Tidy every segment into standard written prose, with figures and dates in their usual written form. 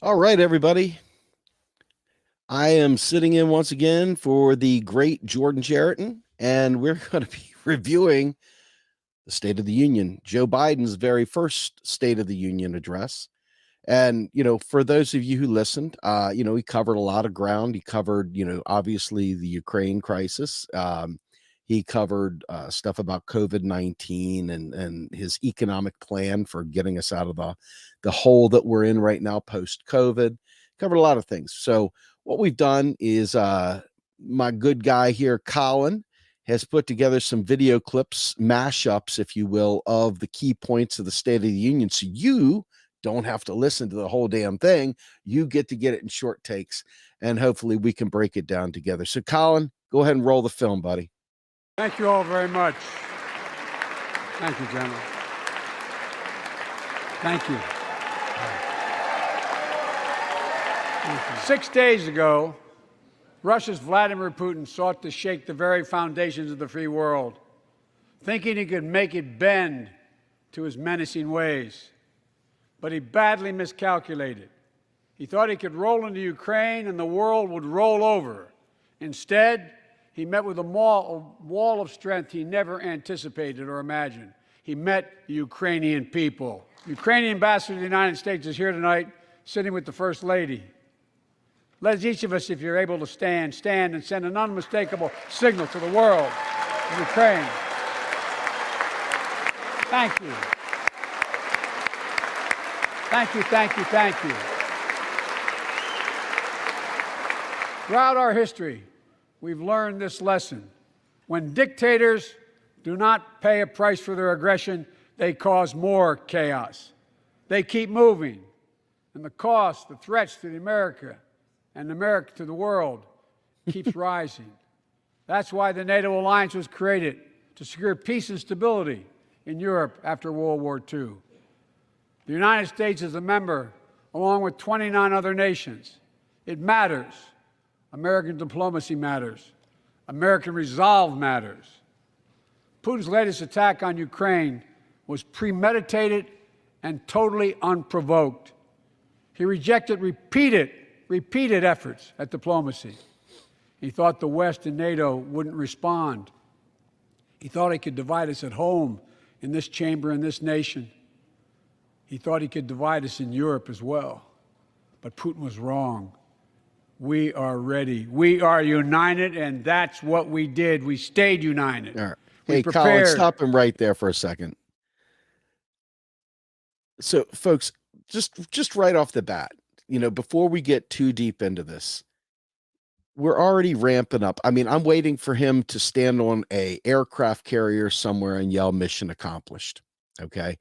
All right, everybody. I am sitting in once again for the great Jordan Sheraton, and we're going to be reviewing the State of the Union, Joe Biden's very first State of the Union address. And, for those of you who listened, he covered a lot of ground. He covered, obviously the Ukraine crisis. He covered stuff about COVID-19 and his economic plan for getting us out of the hole that we're in right now post-COVID. Covered a lot of things. So what we've done is my good guy here, Colin, has put together some video clips, mashups, if you will, of the key points of the State of the Union. So you don't have to listen to the whole damn thing. You get to get it in short takes, and hopefully we can break it down together. So, Colin, go ahead and roll the film, buddy. Thank you all very much. Thank you, General. Thank you. 6 days ago, Russia's Vladimir Putin sought to shake the very foundations of the free world, thinking he could make it bend to his menacing ways. But he badly miscalculated. He thought he could roll into Ukraine and the world would roll over. Instead, he met with a wall of strength he never anticipated or imagined. He met the Ukrainian people. The Ukrainian ambassador to the United States is here tonight, sitting with the First Lady. Let each of us, if you're able to stand and send an unmistakable signal to the world of Ukraine. Thank you. Thank you, thank you, thank you. Throughout our history, we've learned this lesson. When dictators do not pay a price for their aggression, they cause more chaos. They keep moving, and the cost, the threats to America and America to the world keeps rising. That's why the NATO alliance was created, to secure peace and stability in Europe after World War II. The United States is a member, along with 29 other nations. It matters. American diplomacy matters. American resolve matters. Putin's latest attack on Ukraine was premeditated and totally unprovoked. He rejected repeated efforts at diplomacy. He thought the West and NATO wouldn't respond. He thought he could divide us at home, in this chamber, in this nation. He thought he could divide us in Europe as well. But Putin was wrong. We are ready. We are united, and that's what we did. We stayed united. All right. Hey, Colin, stop him right there for a second. So, folks, just right off the bat, before we get too deep into this, we're already ramping up. I mean, I'm waiting for him to stand on a aircraft carrier somewhere and yell mission accomplished. Okay.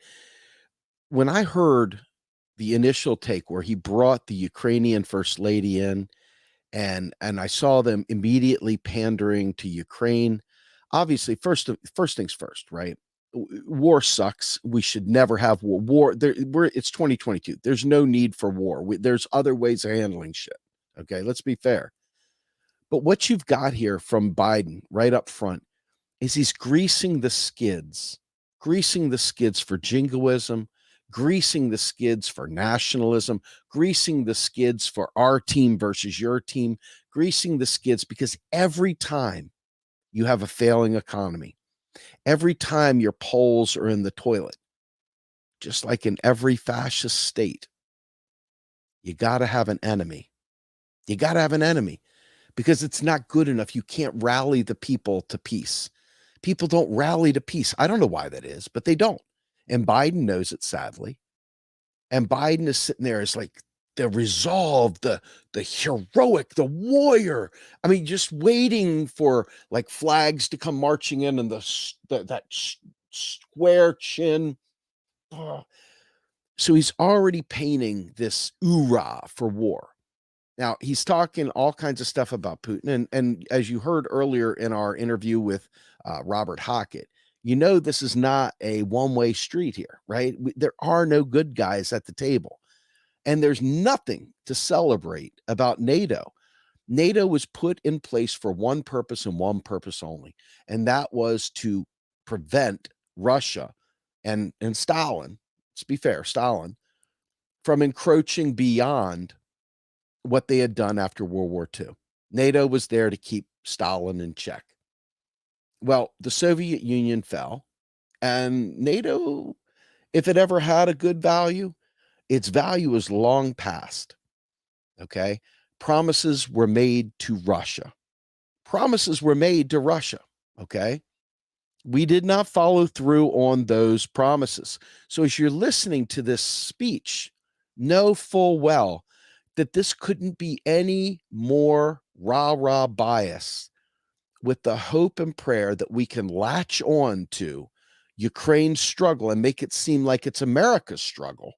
When I heard the initial take where he brought the Ukrainian First Lady in and I saw them immediately pandering to Ukraine, obviously, first things first, right? War sucks. We should never have war. It's 2022. There's no need for war. There's other ways of handling shit. Okay, let's be fair. But what you've got here from Biden right up front is he's greasing the skids for jingoism, greasing the skids for nationalism, greasing the skids for our team versus your team, greasing the skids because every time you have a failing economy, every time your polls are in the toilet, just like in every fascist state, you got to have an enemy. You got to have an enemy because it's not good enough. You can't rally the people to peace. People don't rally to peace. I don't know why that is, but they don't. And Biden knows it, sadly. And Biden is sitting there as like the resolve, the heroic, the warrior. I mean, just waiting for like flags to come marching in and that square chin. So he's already painting this hoorah for war. Now, he's talking all kinds of stuff about Putin. And as you heard earlier in our interview with Robert Hockett, this is not a one-way street here, right? There are no good guys at the table. And there's nothing to celebrate about NATO. NATO was put in place for one purpose and one purpose only. And that was to prevent Russia and Stalin, let's be fair, Stalin, from encroaching beyond what they had done after World War II. NATO was there to keep Stalin in check. Well, the Soviet Union fell, and NATO, if it ever had a good value, its value is long past. Okay. Promises were made to Russia. Promises were made to Russia. Okay. We did not follow through on those promises. So as you're listening to this speech, know full well that this couldn't be any more rah-rah bias with the hope and prayer that we can latch on to Ukraine's struggle and make it seem like it's America's struggle.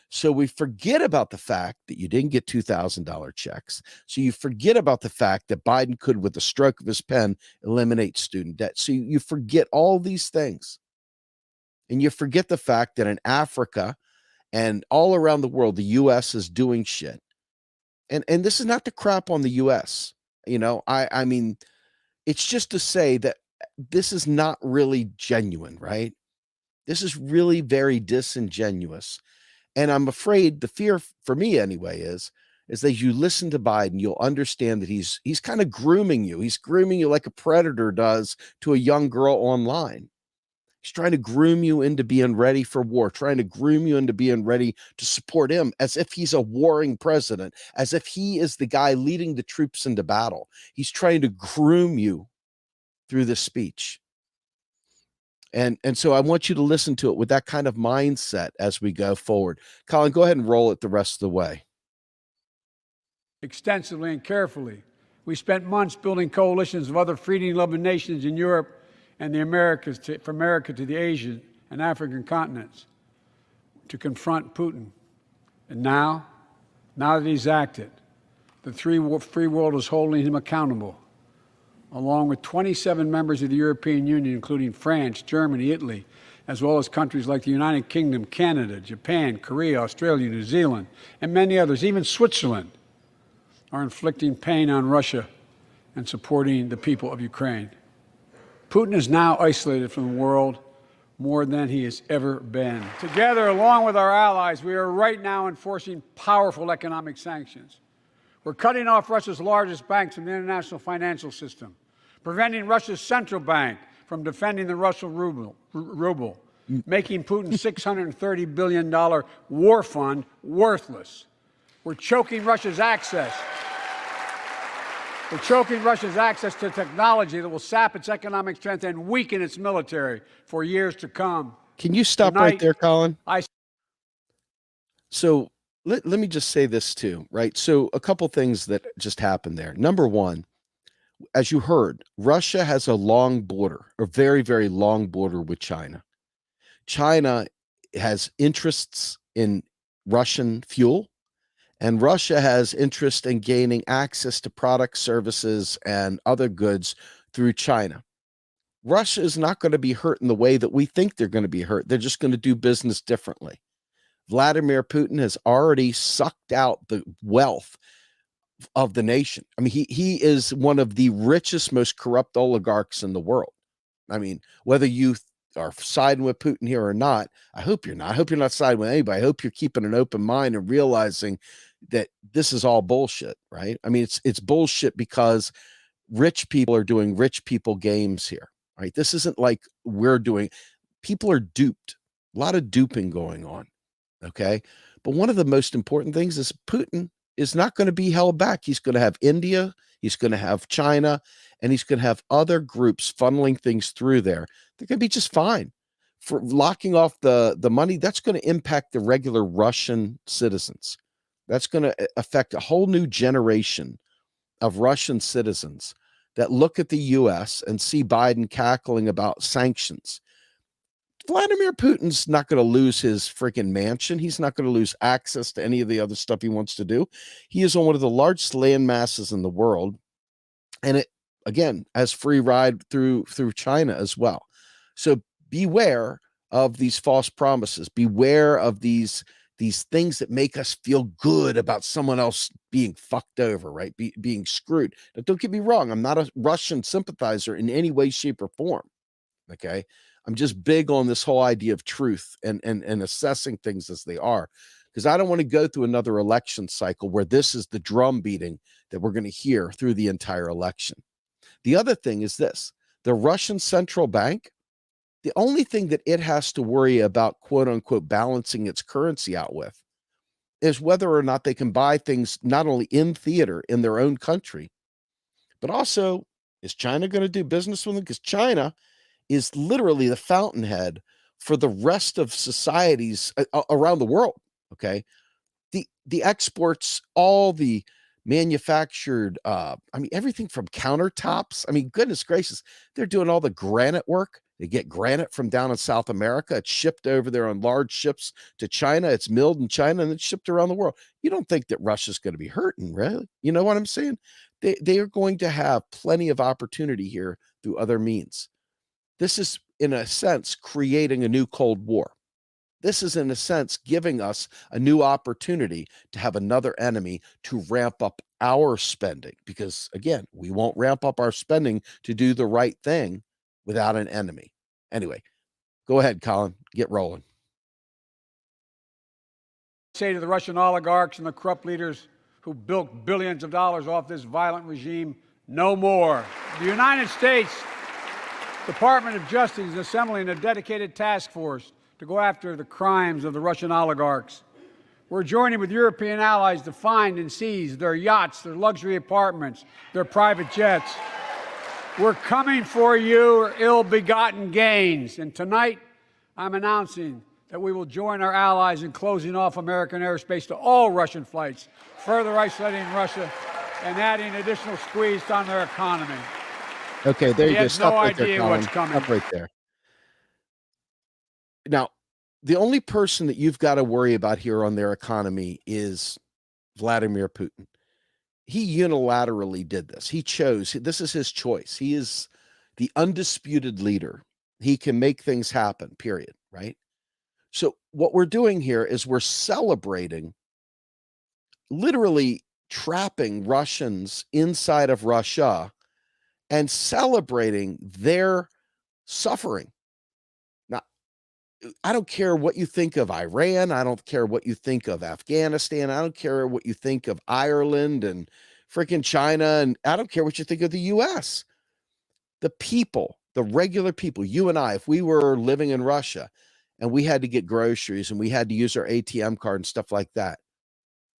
So we forget about the fact that you didn't get $2,000 checks. So you forget about the fact that Biden could, with the stroke of his pen, eliminate student debt. So you forget all these things. And you forget the fact that in Africa and all around the world, the U.S. is doing shit. And this is not to crap on the U.S. You know, I mean, it's just to say that this is not really genuine, right? This is really very disingenuous. And I'm afraid the fear for me anyway is that you listen to Biden, you'll understand that he's kind of grooming you. He's grooming you like a predator does to a young girl online. He's trying to groom you into being ready for war, trying to groom you into being ready to support him as if he's a warring president, as if he is the guy leading the troops into battle. He's trying to groom you through this speech. And so I want you to listen to it with that kind of mindset as we go forward. Colin, go ahead and roll it the rest of the way. Extensively and carefully. We spent months building coalitions of other freedom-loving nations in Europe and the Americas, from America to the Asian and African continents, to confront Putin. And now that he's acted, the free world is holding him accountable, along with 27 members of the European Union, including France, Germany, Italy, as well as countries like the United Kingdom, Canada, Japan, Korea, Australia, New Zealand, and many others. Even Switzerland are inflicting pain on Russia and supporting the people of Ukraine. Putin is now isolated from the world more than he has ever been. Together, along with our allies, we are right now enforcing powerful economic sanctions. We're cutting off Russia's largest banks from the international financial system, preventing Russia's central bank from defending the Russian ruble, making Putin's $630 billion war fund worthless. We're choking Russia's access. We're choking Russia's access to technology that will sap its economic strength and weaken its military for years to come. Can you stop right there, Colin? So let me just say this too, right? So a couple things that just happened there. Number one, as you heard, Russia has a long border, a very, very long border with China. China has interests in Russian fuel, and Russia has interest in gaining access to products, services, and other goods through China. Russia is not going to be hurt in the way that we think they're going to be hurt. They're just going to do business differently. Vladimir Putin has already sucked out the wealth of the nation. I mean, he is one of the richest, most corrupt oligarchs in the world. I mean, whether you are siding with Putin here or not, I hope you're not. I hope you're not siding with anybody. I hope you're keeping an open mind and realizing that this is all bullshit, right? I mean, it's bullshit because rich people are doing rich people games here, right? This isn't like we're doing. People are duped. A lot of duping going on, okay? But one of the most important things is Putin is not going to be held back. He's going to have India, he's going to have China, and he's going to have other groups funneling things through there. They're going to be just fine. For locking off the money, that's going to impact the regular Russian citizens. That's going to affect a whole new generation of Russian citizens that look at the U.S. and see Biden cackling about sanctions. Vladimir Putin's not going to lose his freaking mansion. He's not going to lose access to any of the other stuff he wants to do. He is on one of the largest land masses in the world. And it, again, has free ride through China as well. So beware of these false promises. Beware of these things that make us feel good about someone else being fucked over, right? Being screwed. Now, don't get me wrong. I'm not a Russian sympathizer in any way, shape, or form. Okay. I'm just big on this whole idea of truth and assessing things as they are. because I don't want to go through another election cycle where this is the drum beating that we're going to hear through the entire election. The other thing is this: the Russian central bank, the only thing that it has to worry about, quote unquote, balancing its currency out with is whether or not they can buy things not only in theater in their own country, but also, is China going to do business with them? Because China is literally the fountainhead for the rest of societies around the world. Okay. The exports, all the manufactured, everything from countertops. I mean, goodness gracious, they're doing all the granite work. They get granite from down in South America. It's shipped over there on large ships to China. It's milled in China and it's shipped around the world. You don't think that Russia's going to be hurting, really? You know what I'm saying? They are going to have plenty of opportunity here through other means. This is, in a sense, creating a new Cold War. This is, in a sense, giving us a new opportunity to have another enemy to ramp up our spending. Because, again, we won't ramp up our spending to do the right thing without an enemy. Anyway, go ahead, Colin. Get rolling. Say to the Russian oligarchs and the corrupt leaders who bilked billions of dollars off this violent regime, no more. The United States Department of Justice is assembling a dedicated task force to go after the crimes of the Russian oligarchs. We're joining with European allies to find and seize their yachts, their luxury apartments, their private jets. We're coming for your ill-begotten gains. And tonight, I'm announcing that we will join our allies in closing off American airspace to all Russian flights, further isolating Russia and adding additional squeeze on their economy. Okay, there you go. Stop right there, Colin. What's coming. Stop right there. Now, the only person that you've got to worry about here on their economy is Vladimir Putin. He unilaterally did this. He chose, this is his choice. He is the undisputed leader. He can make things happen, period, right? So what we're doing here is we're celebrating, literally trapping Russians inside of Russia and celebrating their suffering. Now, I don't care what you think of Iran. I don't care what you think of Afghanistan. I don't care what you think of Ireland and freaking China. And I don't care what you think of the US. The people, the regular people, you and I, if we were living in Russia and we had to get groceries and we had to use our ATM card and stuff like that,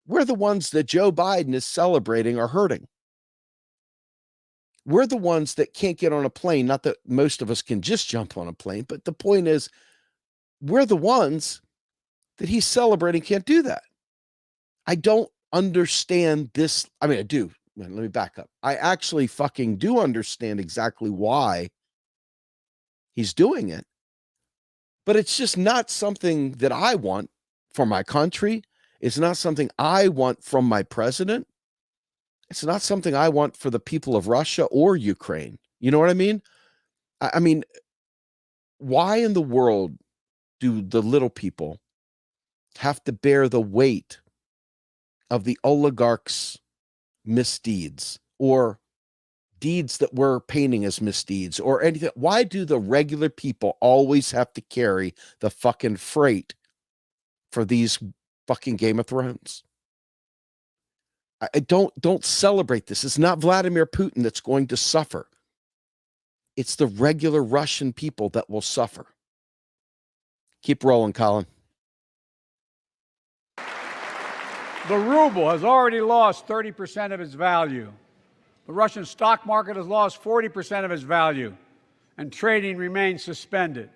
we're the ones that Joe Biden is celebrating are hurting. We're the ones that can't get on a plane. Not that most of us can just jump on a plane, but the point is, we're the ones that he's celebrating can't do that. I don't understand this. I mean, I do. Let me back up. I actually fucking do understand exactly why he's doing it, but it's just not something that I want for my country. It's not something I want from my president. It's not something I want for the people of Russia or Ukraine. You know what I mean? I mean, why in the world do the little people have to bear the weight of the oligarchs' misdeeds or deeds that we're painting as misdeeds or anything? Why do the regular people always have to carry the fucking freight for these fucking Game of Thrones? I don't celebrate this. It's not Vladimir Putin that's going to suffer. It's the regular Russian people that will suffer. Keep rolling, Colin. The ruble has already lost 30% of its value. The Russian stock market has lost 40% of its value, and trading remains suspended.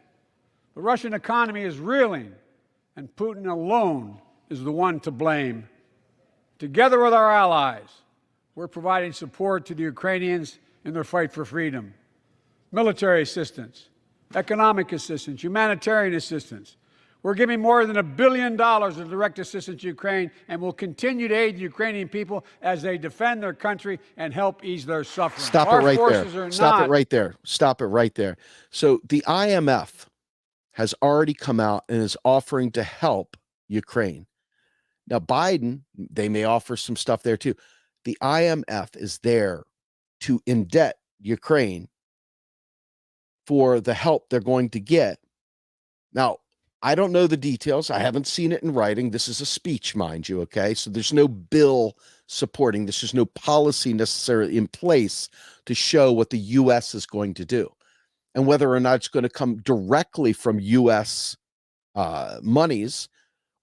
The Russian economy is reeling, and Putin alone is the one to blame. Together with our allies, we're providing support to the Ukrainians in their fight for freedom. Military assistance, economic assistance, humanitarian assistance. We're giving more than $1 billion of direct assistance to Ukraine, and will continue to aid the Ukrainian people as they defend their country and help ease their suffering. Stop it right there. Stop it right there. Stop it right there. So the IMF has already come out and is offering to help Ukraine. Now, Biden, they may offer some stuff there too. The IMF is there to indebt Ukraine for the help they're going to get. Now, I don't know the details. I haven't seen it in writing. This is a speech, mind you, okay? So there's no bill supporting this. There's no policy necessarily in place to show what the U.S. is going to do and whether or not it's going to come directly from U.S. Monies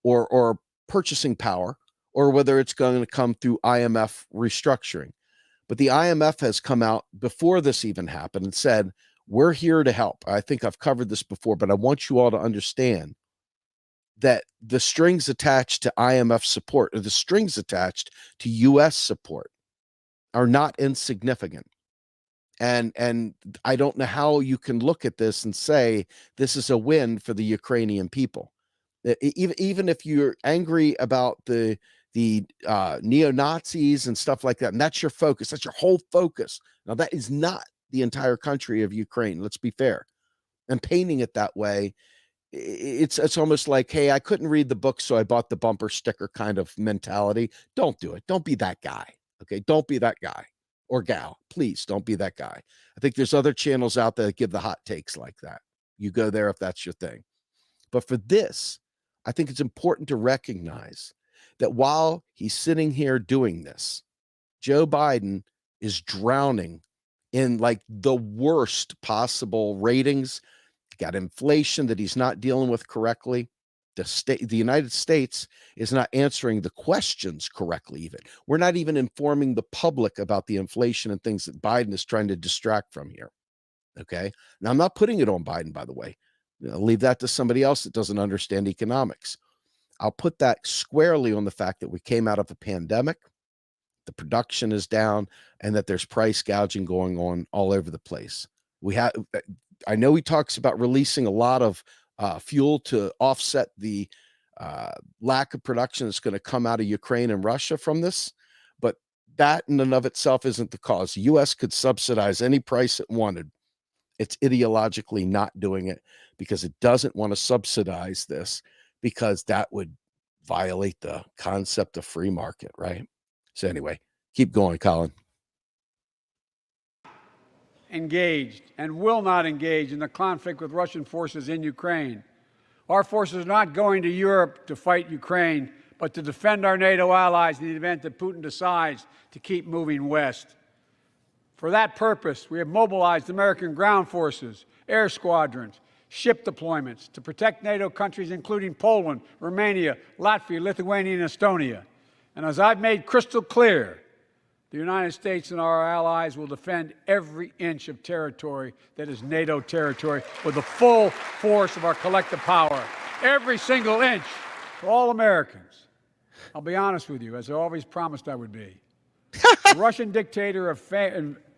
or purchasing power, or whether it's going to come through IMF restructuring. But the IMF has come out before this even happened and said, we're here to help. I think I've covered this before, but I want you all to understand that the strings attached to IMF support or the strings attached to US support are not insignificant. And I don't know how you can look at this and say this is a win for the Ukrainian people. Even if you're angry about the neo-Nazis and stuff like that, and that's your focus, that's your whole focus. Now, that is not the entire country of Ukraine. Let's be fair. And painting it that way, it's almost like, hey, I couldn't read the book, so I bought the bumper sticker kind of mentality. Don't do it. Don't be that guy. Okay, don't be that guy or gal. Please don't be that guy. I think there's other channels out there that give the hot takes like that. You go there if that's your thing. But for this, I think it's important to recognize that while he's sitting here doing this, Joe Biden is drowning in like the worst possible ratings. Got inflation that he's not dealing with correctly. The United States is not answering the questions correctly even. We're not even informing the public about the inflation and things that Biden is trying to distract from here. Okay. Now, I'm not putting it on Biden, by the way. I'll leave that to somebody else that doesn't understand economics. I'll put that squarely on the fact that we came out of a pandemic, the production is down, and that there's price gouging going on all over the place. I know he talks about releasing a lot of fuel to offset the lack of production that's going to come out of Ukraine and Russia from this, but that in and of itself isn't the cause. The U.S. could subsidize any price it wanted. It's ideologically not doing it because it doesn't want to subsidize this, because that would violate the concept of free market, right? So anyway, keep going, Colin. Engaged and will not engage in the conflict with Russian forces in Ukraine. Our forces are not going to Europe to fight Ukraine, but to defend our NATO allies in the event that Putin decides to keep moving west. For that purpose, we have mobilized American ground forces, air squadrons, ship deployments to protect NATO countries, including Poland, Romania, Latvia, Lithuania, and Estonia. And as I've made crystal clear, the United States and our allies will defend every inch of territory that is NATO territory with the full force of our collective power. Every single inch for all Americans. I'll be honest with you, as I always promised I would be. The Russian dictator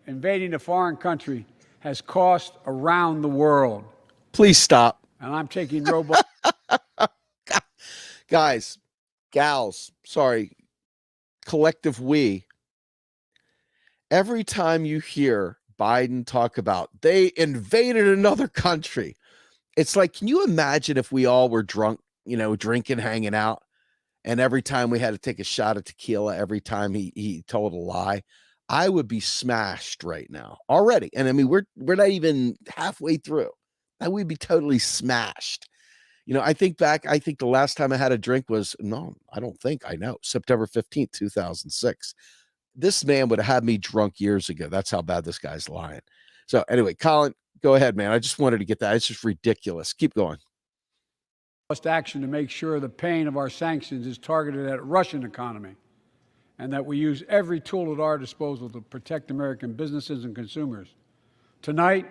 invading a foreign country has cost around the world. Please stop. And I'm taking robust. Guys, gals, sorry, collective we. Every time you hear Biden talk about they invaded another country, it's like, can you imagine if we all were drunk, drinking, hanging out, and every time we had to take a shot of tequila, every time he told a lie? I would be smashed right now already. And I mean, we're not even halfway through. I would be totally smashed. I think the last time I had a drink was, September 15th, 2006. This man would have had me drunk years ago. That's how bad this guy's lying. So anyway, Colin, go ahead, man. I just wanted to get that. It's just ridiculous. Keep going. Action to make sure the pain of our sanctions is targeted at the Russian economy, and that we use every tool at our disposal to protect American businesses and consumers. Tonight,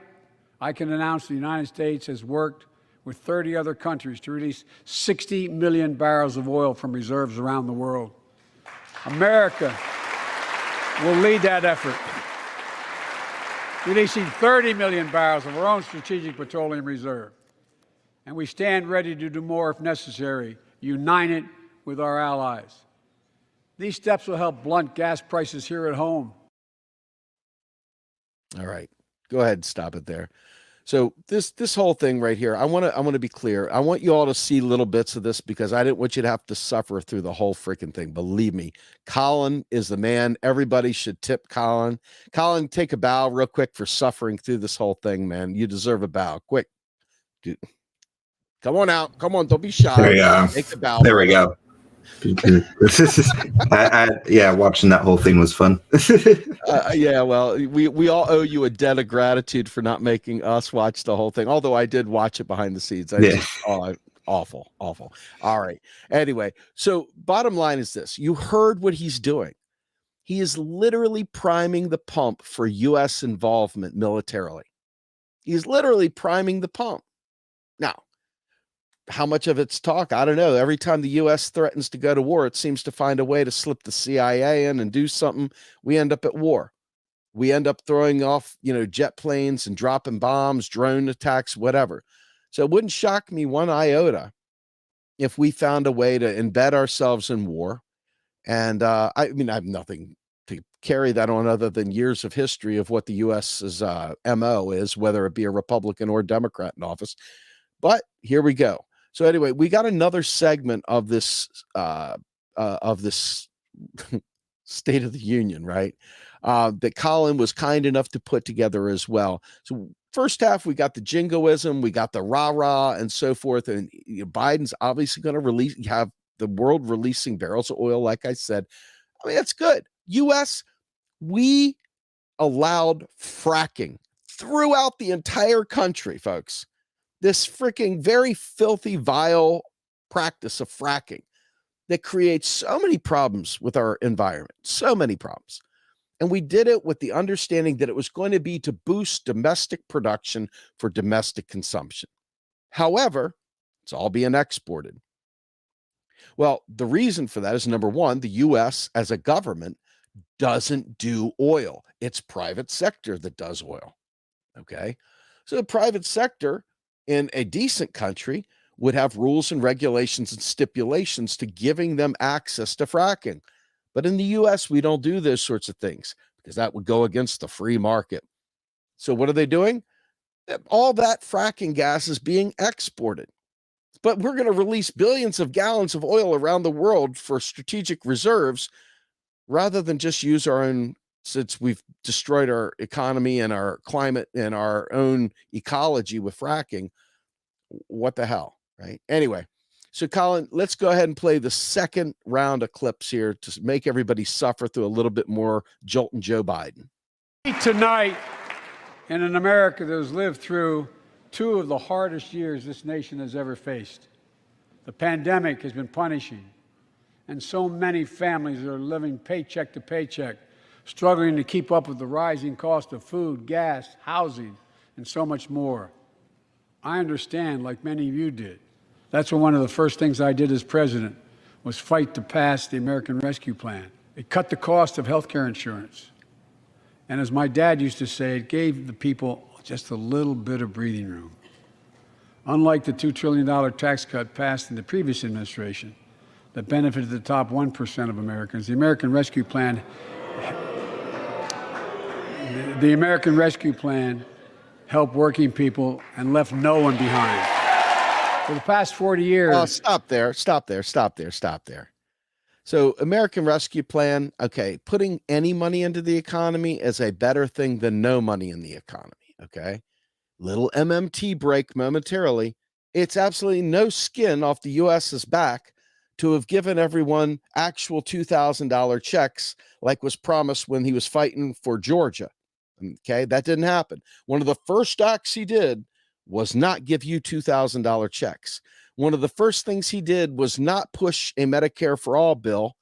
I can announce the United States has worked with 30 other countries to release 60 million barrels of oil from reserves around the world. America will lead that effort, releasing 30 million barrels of our own strategic petroleum reserve. And we stand ready to do more if necessary, united with our allies. These steps will help blunt gas prices here at home. All right, go ahead and stop it there. So this whole thing right here, I want to be clear. I want you all to see little bits of this because I didn't want you to have to suffer through the whole freaking thing. Believe me, Colin is the man. Everybody should tip Colin. Colin, take a bow real quick for suffering through this whole thing, man. You deserve a bow. Quick. Dude. Come on out. Come on. Don't be shy. There we go. Take the bow. There we go. Yeah, watching that whole thing was fun. Yeah, well, we all owe you a debt of gratitude for not making us watch the whole thing. Although I did watch it behind the scenes. Awful. All right. Anyway, so bottom line is this: you heard what he's doing. He is literally priming the pump for U.S. involvement militarily. He's literally priming the pump. Now, how much of it's talk? I don't know. Every time the U.S. threatens to go to war, it seems to find a way to slip the CIA in and do something. We end up at war. We end up throwing off, jet planes and dropping bombs, drone attacks, whatever. So it wouldn't shock me one iota if we found a way to embed ourselves in war. And I have nothing to carry that on other than years of history of what the U.S.'s MO is, whether it be a Republican or Democrat in office. But here we go. So anyway, we got another segment of this State of the Union, right? That Colin was kind enough to put together as well. So first half, we got the jingoism, we got the rah-rah and so forth. And Biden's obviously going to have the world releasing barrels of oil, like I said. I mean, that's good. U.S., we allowed fracking throughout the entire country, folks. This freaking very filthy, vile practice of fracking that creates so many problems with our environment, so many problems. And we did it with the understanding that it was going to be to boost domestic production for domestic consumption. However, it's all being exported. Well, the reason for that is, number one, the U.S. as a government doesn't do oil. It's private sector that does oil. Okay. So the private sector in a decent country would have rules and regulations and stipulations to giving them access to fracking. But in the U.S., we don't do those sorts of things because that would go against the free market. So what are they doing? All that fracking gas is being exported. But we're going to release billions of gallons of oil around the world for strategic reserves rather than just use our own, since we've destroyed our economy and our climate and our own ecology with fracking. What the hell, right? Anyway, so Colin, let's go ahead and play the second round of clips here to make everybody suffer through a little bit more jolting Joe Biden. Tonight, in an America that has lived through two of the hardest years this nation has ever faced. The pandemic has been punishing, and so many families are living paycheck to paycheck, struggling to keep up with the rising cost of food, gas, housing, and so much more. I understand, like many of you did. That's one of the first things I did as president was fight to pass the American Rescue Plan. It cut the cost of health care insurance. And as my dad used to say, it gave the people just a little bit of breathing room. Unlike the $2 trillion tax cut passed in the previous administration that benefited the top 1% of Americans, the American Rescue Plan helped working people and left no one behind. For the past 40 years... Oh, stop there. So American Rescue Plan, okay, putting any money into the economy is a better thing than no money in the economy, okay? Little MMT break momentarily. It's absolutely no skin off the U.S.'s back to have given everyone actual $2,000 checks like was promised when he was fighting for Georgia. Okay, that didn't happen. One of the first acts he did was not give you $2,000 checks. One of the first things he did was not push a Medicare for all bill.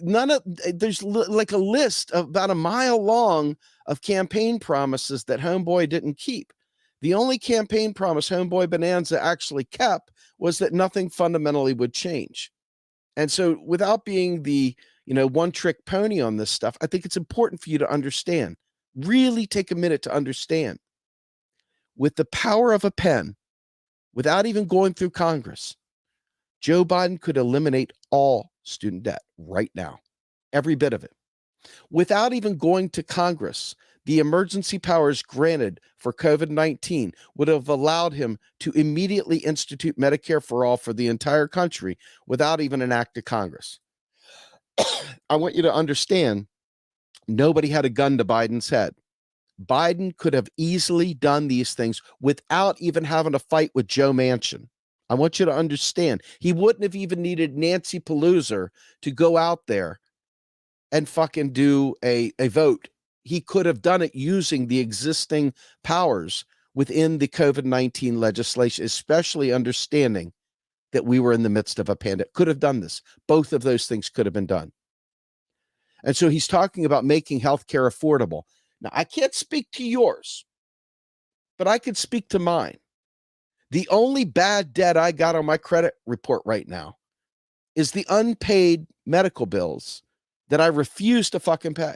There's like a list of about a mile long of campaign promises that Homeboy didn't keep. The only campaign promise Homeboy Bonanza actually kept was that nothing fundamentally would change. And so without being the, one trick pony on this stuff, I think it's important for you to understand, really take a minute to understand. With the power of a pen, without even going through Congress, Joe Biden could eliminate all student debt right now, every bit of it. Without even going to Congress, the emergency powers granted for COVID-19 would have allowed him to immediately institute Medicare for all for the entire country without even an act of Congress. I want you to understand, nobody had a gun to Biden's head. Biden could have easily done these things without even having to fight with Joe Manchin. I want you to understand, he wouldn't have even needed Nancy Pelosi to go out there and fucking do a vote. He could have done it using the existing powers within the COVID-19 legislation, especially understanding that we were in the midst of a pandemic. Could have done this. Both of those things could have been done. And so he's talking about making healthcare affordable. Now, I can't speak to yours, but I could speak to mine. The only bad debt I got on my credit report right now is the unpaid medical bills that I refuse to fucking pay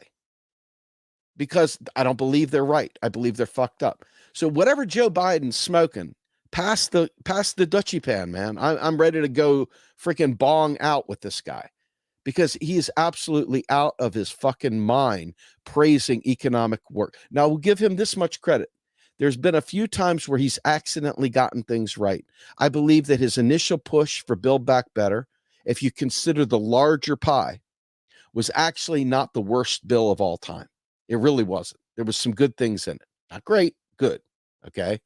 because I don't believe they're right. I believe they're fucked up. So whatever Joe Biden's smoking, pass the Dutchie pan, man. I'm ready to go freaking bong out with this guy because he is absolutely out of his fucking mind praising economic work. Now, we'll give him this much credit. There's been a few times where he's accidentally gotten things right. I believe that his initial push for Build Back Better, if you consider the larger pie, was actually not the worst bill of all time. It really wasn't. There was some good things in it. Not great, good. Okay.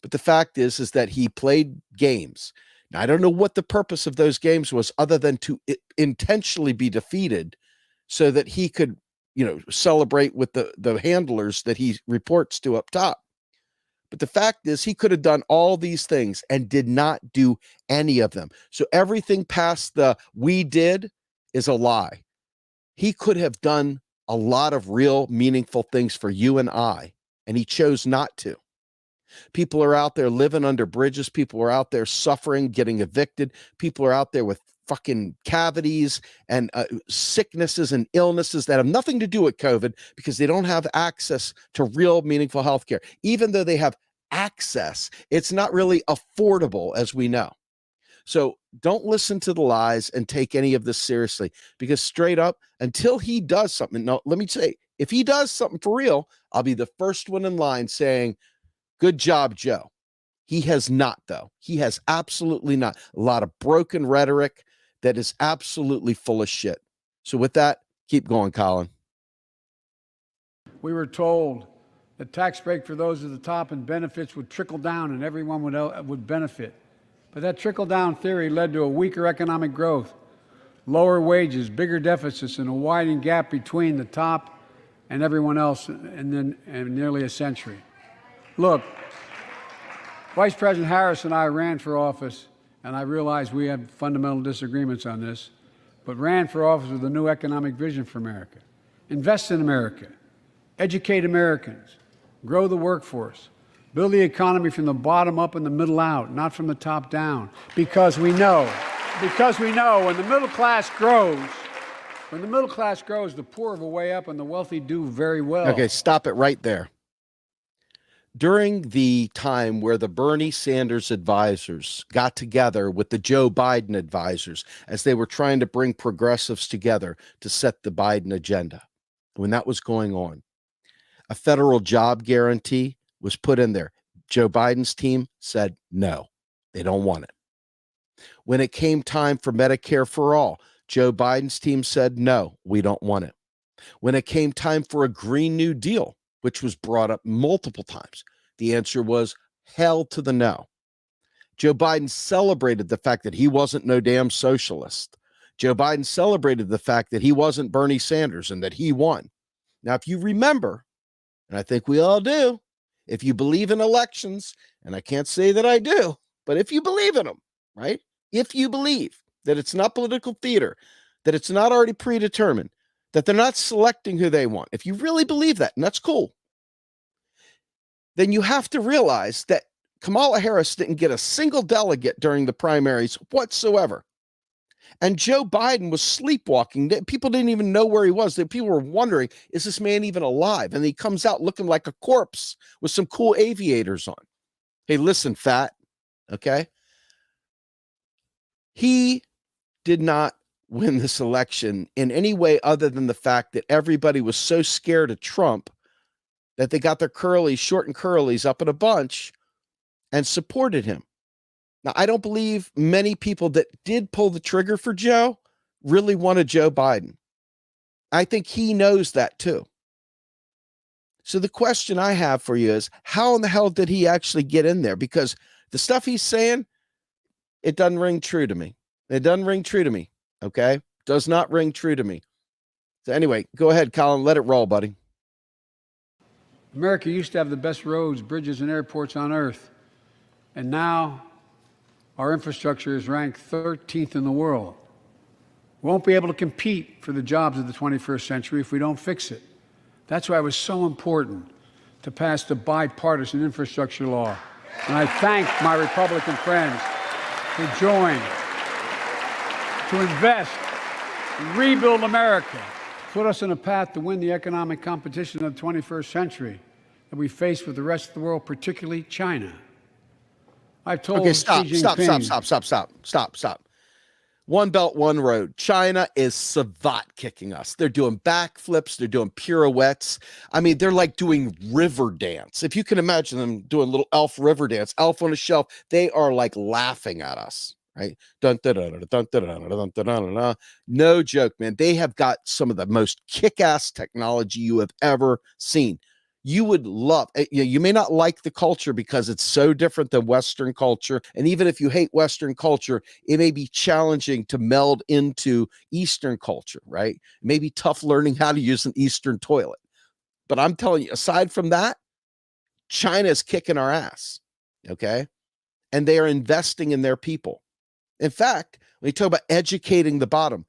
But the fact is that he played games. Now, I don't know what the purpose of those games was other than to intentionally be defeated so that he could, celebrate with the handlers that he reports to up top. But the fact is, he could have done all these things and did not do any of them. So everything past the we did is a lie. He could have done a lot of real meaningful things for you and I, and he chose not to. People are out there living under bridges. People are out there suffering, getting evicted. People are out there with fucking cavities and sicknesses and illnesses that have nothing to do with COVID because they don't have access to real meaningful health care. Even though they have access, it's not really affordable, as we know. So don't listen to the lies and take any of this seriously because straight up, until he does something, no, let me say, if he does something for real, I'll be the first one in line saying, good job, Joe. He has not, though. He has absolutely not. A lot of broken rhetoric that is absolutely full of shit. So with that, keep going, Colin. We were told the tax break for those at the top and benefits would trickle down and everyone would benefit. But that trickle-down theory led to a weaker economic growth, lower wages, bigger deficits, and a widening gap between the top and everyone else in nearly a century. Look, Vice President Harris and I ran for office, and I realize we have fundamental disagreements on this, but ran for office with a new economic vision for America. Invest in America, educate Americans, grow the workforce, build the economy from the bottom up and the middle out, not from the top down, because we know when the middle class grows, the poor have a way up and the wealthy do very well. Okay, stop it right there. During the time where the Bernie Sanders advisors got together with the Joe Biden advisors as they were trying to bring progressives together to set the Biden agenda, when that was going on, a federal job guarantee was put in there. Joe Biden's team said no, they don't want it. When it came time for Medicare for all, Joe Biden's team said no, we don't want it. When it came time for a Green New Deal, which was brought up multiple times, the answer was hell to the no. Joe Biden celebrated the fact that he wasn't no damn socialist. Joe Biden celebrated the fact that he wasn't Bernie Sanders and that he won. Now, if you remember, and I think we all do, if you believe in elections, and I can't say that I do, but if you believe in them, right? If you believe that it's not political theater, that it's not already predetermined, that they're not selecting who they want, if you really believe that, and that's cool, then you have to realize that Kamala Harris didn't get a single delegate during the primaries whatsoever. And Joe Biden was sleepwalking. People didn't even know where he was. People were wondering, is this man even alive? And he comes out looking like a corpse with some cool aviators on. Hey, listen, fat, okay? He did not win this election in any way other than the fact that everybody was so scared of Trump that they got their curlies, short and curlies up in a bunch and supported him. Now, I don't believe many people that did pull the trigger for Joe really wanted Joe Biden. I think he knows that too. So the question I have for you is, how in the hell did he actually get in there? Because the stuff he's saying, it doesn't ring true to me. It doesn't ring true to me. Okay. Does not ring true to me. So anyway, go ahead, Colin. Let it roll, buddy. America used to have the best roads, bridges, and airports on earth. And now our infrastructure is ranked 13th in the world. We won't be able to compete for the jobs of the 21st century if we don't fix it. That's why it was so important to pass the bipartisan infrastructure law. And I thank my Republican friends who joined to invest, rebuild America, put us on a path to win the economic competition of the 21st century that we face with the rest of the world, particularly China. I've told Okay, stop. One Belt, One Road. China is savate kicking us. They're doing backflips. They're doing pirouettes. I mean, they're like doing river dance. If you can imagine them doing little elf river dance, elf on a shelf, they are like laughing at us, right? Dun, dun, dun, dun, dun, dun, dun, dun, dun, dun, dun. No joke, man. They have got some of the most kick-ass technology you have ever seen. You would love, you may not like the culture because it's so different than Western culture. And even if you hate Western culture, it may be challenging to meld into Eastern culture, right? It may be tough learning how to use an Eastern toilet. But I'm telling you, aside from that, China is kicking our ass, okay? And they are investing in their people. In fact, when you talk about educating the bottom,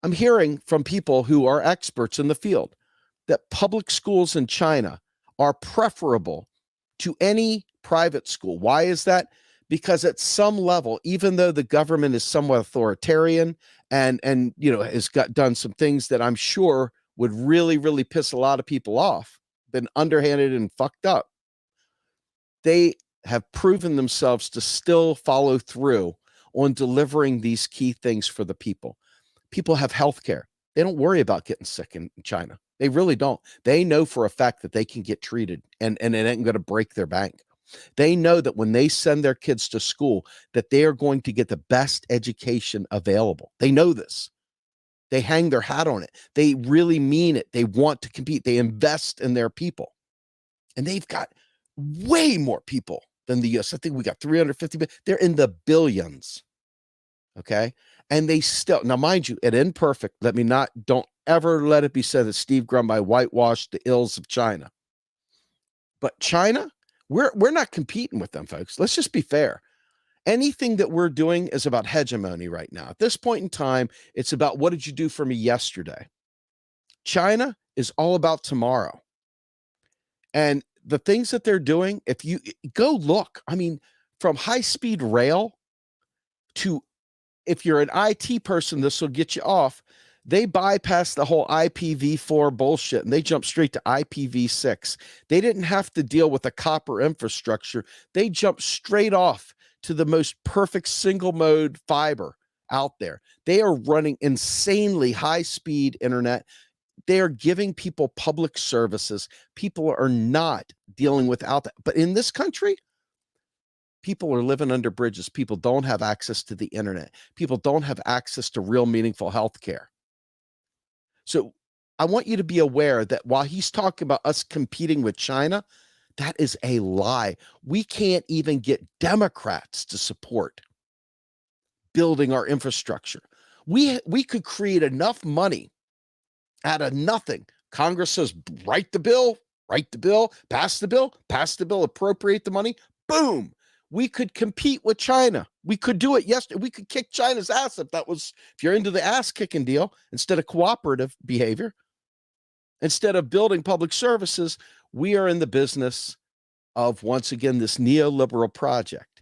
I'm hearing from people who are experts in the field that public schools in China are preferable to any private school. Why is that? Because at some level, even though the government is somewhat authoritarian and has done some things that I'm sure would really, really piss a lot of people off, been underhanded and fucked up, they have proven themselves to still follow through on delivering these key things for the people. People have health care. They don't worry about getting sick in China. They really don't. They know for a fact that they can get treated and it ain't going to break their bank. They know that when they send their kids to school, that they are going to get the best education available. They know this. They hang their hat on it. They really mean it. They want to compete. They invest in their people. And they've got way more people than the US. I think we got 350 billion. They're in the billions. Okay. And they still, now mind you, it imperfect. Don't ever let it be said that Steve Grumbine whitewashed the ills of China. But China, we're not competing with them, folks. Let's just be fair. Anything that we're doing is about hegemony right now. At this point in time, it's about what did you do for me yesterday? China is all about tomorrow. And the things that they're doing, if you go look, I mean, from high-speed rail to, if you're an IT person, this will get you off. They bypassed the whole IPv4 bullshit and they jumped straight to IPv6. They didn't have to deal with the copper infrastructure. They jumped straight off to the most perfect single mode fiber out there. They are running insanely high-speed internet. They are giving people public services. People are not dealing without that. But in this country, people are living under bridges. People don't have access to the internet. People don't have access to real meaningful health care. So I want you to be aware that while he's talking about us competing with China, that is a lie. We can't even get Democrats to support building our infrastructure. We could create enough money out of nothing. Congress says, write the bill, pass the bill, appropriate the money. Boom. We could compete with China. We could do it yesterday. We could kick China's ass if you're into the ass kicking deal, instead of cooperative behavior, instead of building public services, we are in the business of, once again, this neoliberal project.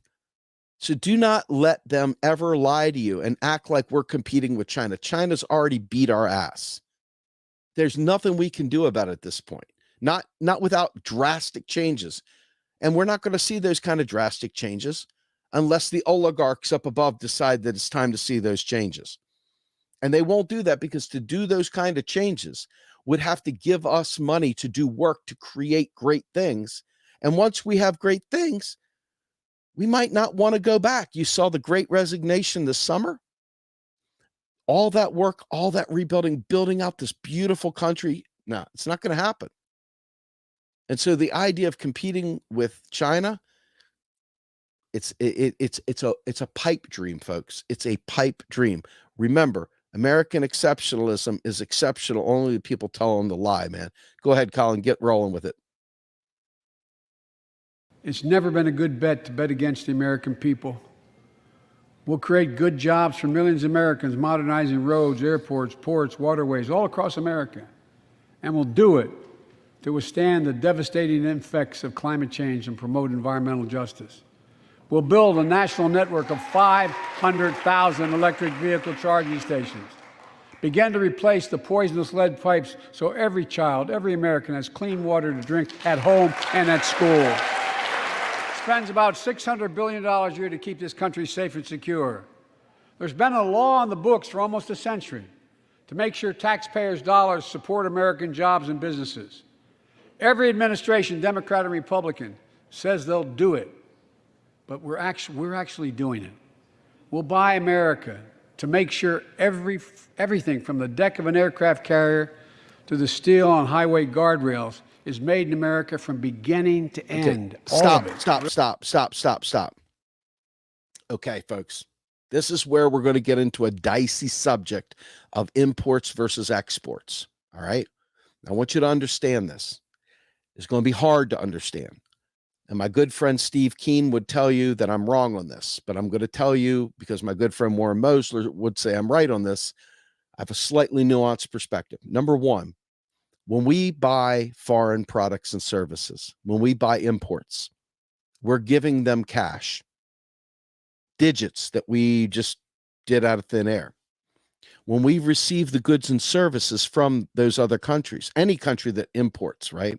So do not let them ever lie to you and act like we're competing with China. China's already beat our ass. There's nothing we can do about it at this point, not without drastic changes. And we're not going to see those kind of drastic changes unless the oligarchs up above decide that it's time to see those changes. And they won't do that, because to do those kind of changes would have to give us money to do work to create great things. And once we have great things, we might not want to go back. You saw the Great Resignation this summer. All that work, all that rebuilding, building out this beautiful country. No, it's not going to happen. And so the idea of competing with China, it's a pipe dream, folks. It's a pipe dream. Remember, American exceptionalism is exceptional only to people telling the lie, man. Go ahead, Colin, get rolling with it. It's never been a good bet to bet against the American people. We'll create good jobs for millions of Americans, modernizing roads, airports, ports, waterways, all across America. And we'll do it to withstand the devastating effects of climate change and promote environmental justice. We'll build a national network of 500,000 electric vehicle charging stations. Begin to replace the poisonous lead pipes so every child, every American has clean water to drink at home and at school. Spends about $600 billion a year to keep this country safe and secure. There's been a law on the books for almost a century to make sure taxpayers' dollars support American jobs and businesses. Every administration, Democrat and Republican, says they'll do it, but we're actually doing it. We'll buy America to make sure everything from the deck of an aircraft carrier to the steel on highway guardrails is made in America from beginning to end. Okay. Stop. Okay, folks. This is where we're going to get into a dicey subject of imports versus exports. All right. I want you to understand this. It's going to be hard to understand. And my good friend Steve Keen would tell you that I'm wrong on this, but I'm going to tell you because my good friend Warren Mosler would say I'm right on this. I have a slightly nuanced perspective. Number one, when we buy foreign products and services, when we buy imports, we're giving them cash, digits that we just did out of thin air. When we receive the goods and services from those other countries, any country that imports, right?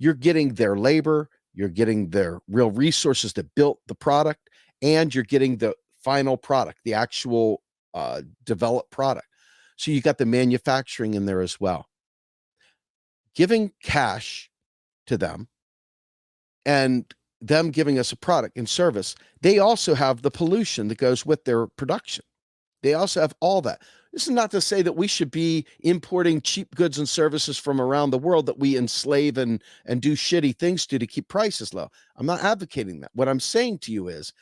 You're getting their labor, you're getting their real resources that built the product, and you're getting the final product, the actual developed product. So you got the manufacturing in there as well. Giving cash to them and them giving us a product and service, they also have the pollution that goes with their production. They also have all that. This is not to say that we should be importing cheap goods and services from around the world that we enslave and do shitty things to keep prices low. I'm not advocating that. What I'm saying to you is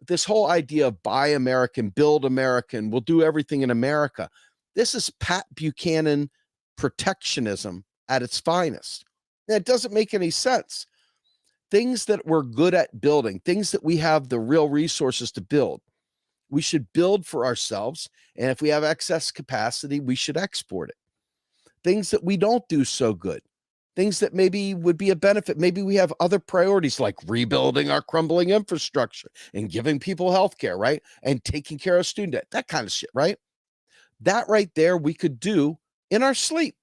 this whole idea of buy American, build American, we'll do everything in America. This is Pat Buchanan protectionism at its finest. And it doesn't make any sense. Things that we're good at building, things that we have the real resources to build, we should build for ourselves. And if we have excess capacity, we should export it. Things that we don't do so good, things that maybe would be a benefit. Maybe we have other priorities like rebuilding our crumbling infrastructure and giving people health care, right? And taking care of student debt, that kind of shit, right? That right there we could do in our sleep.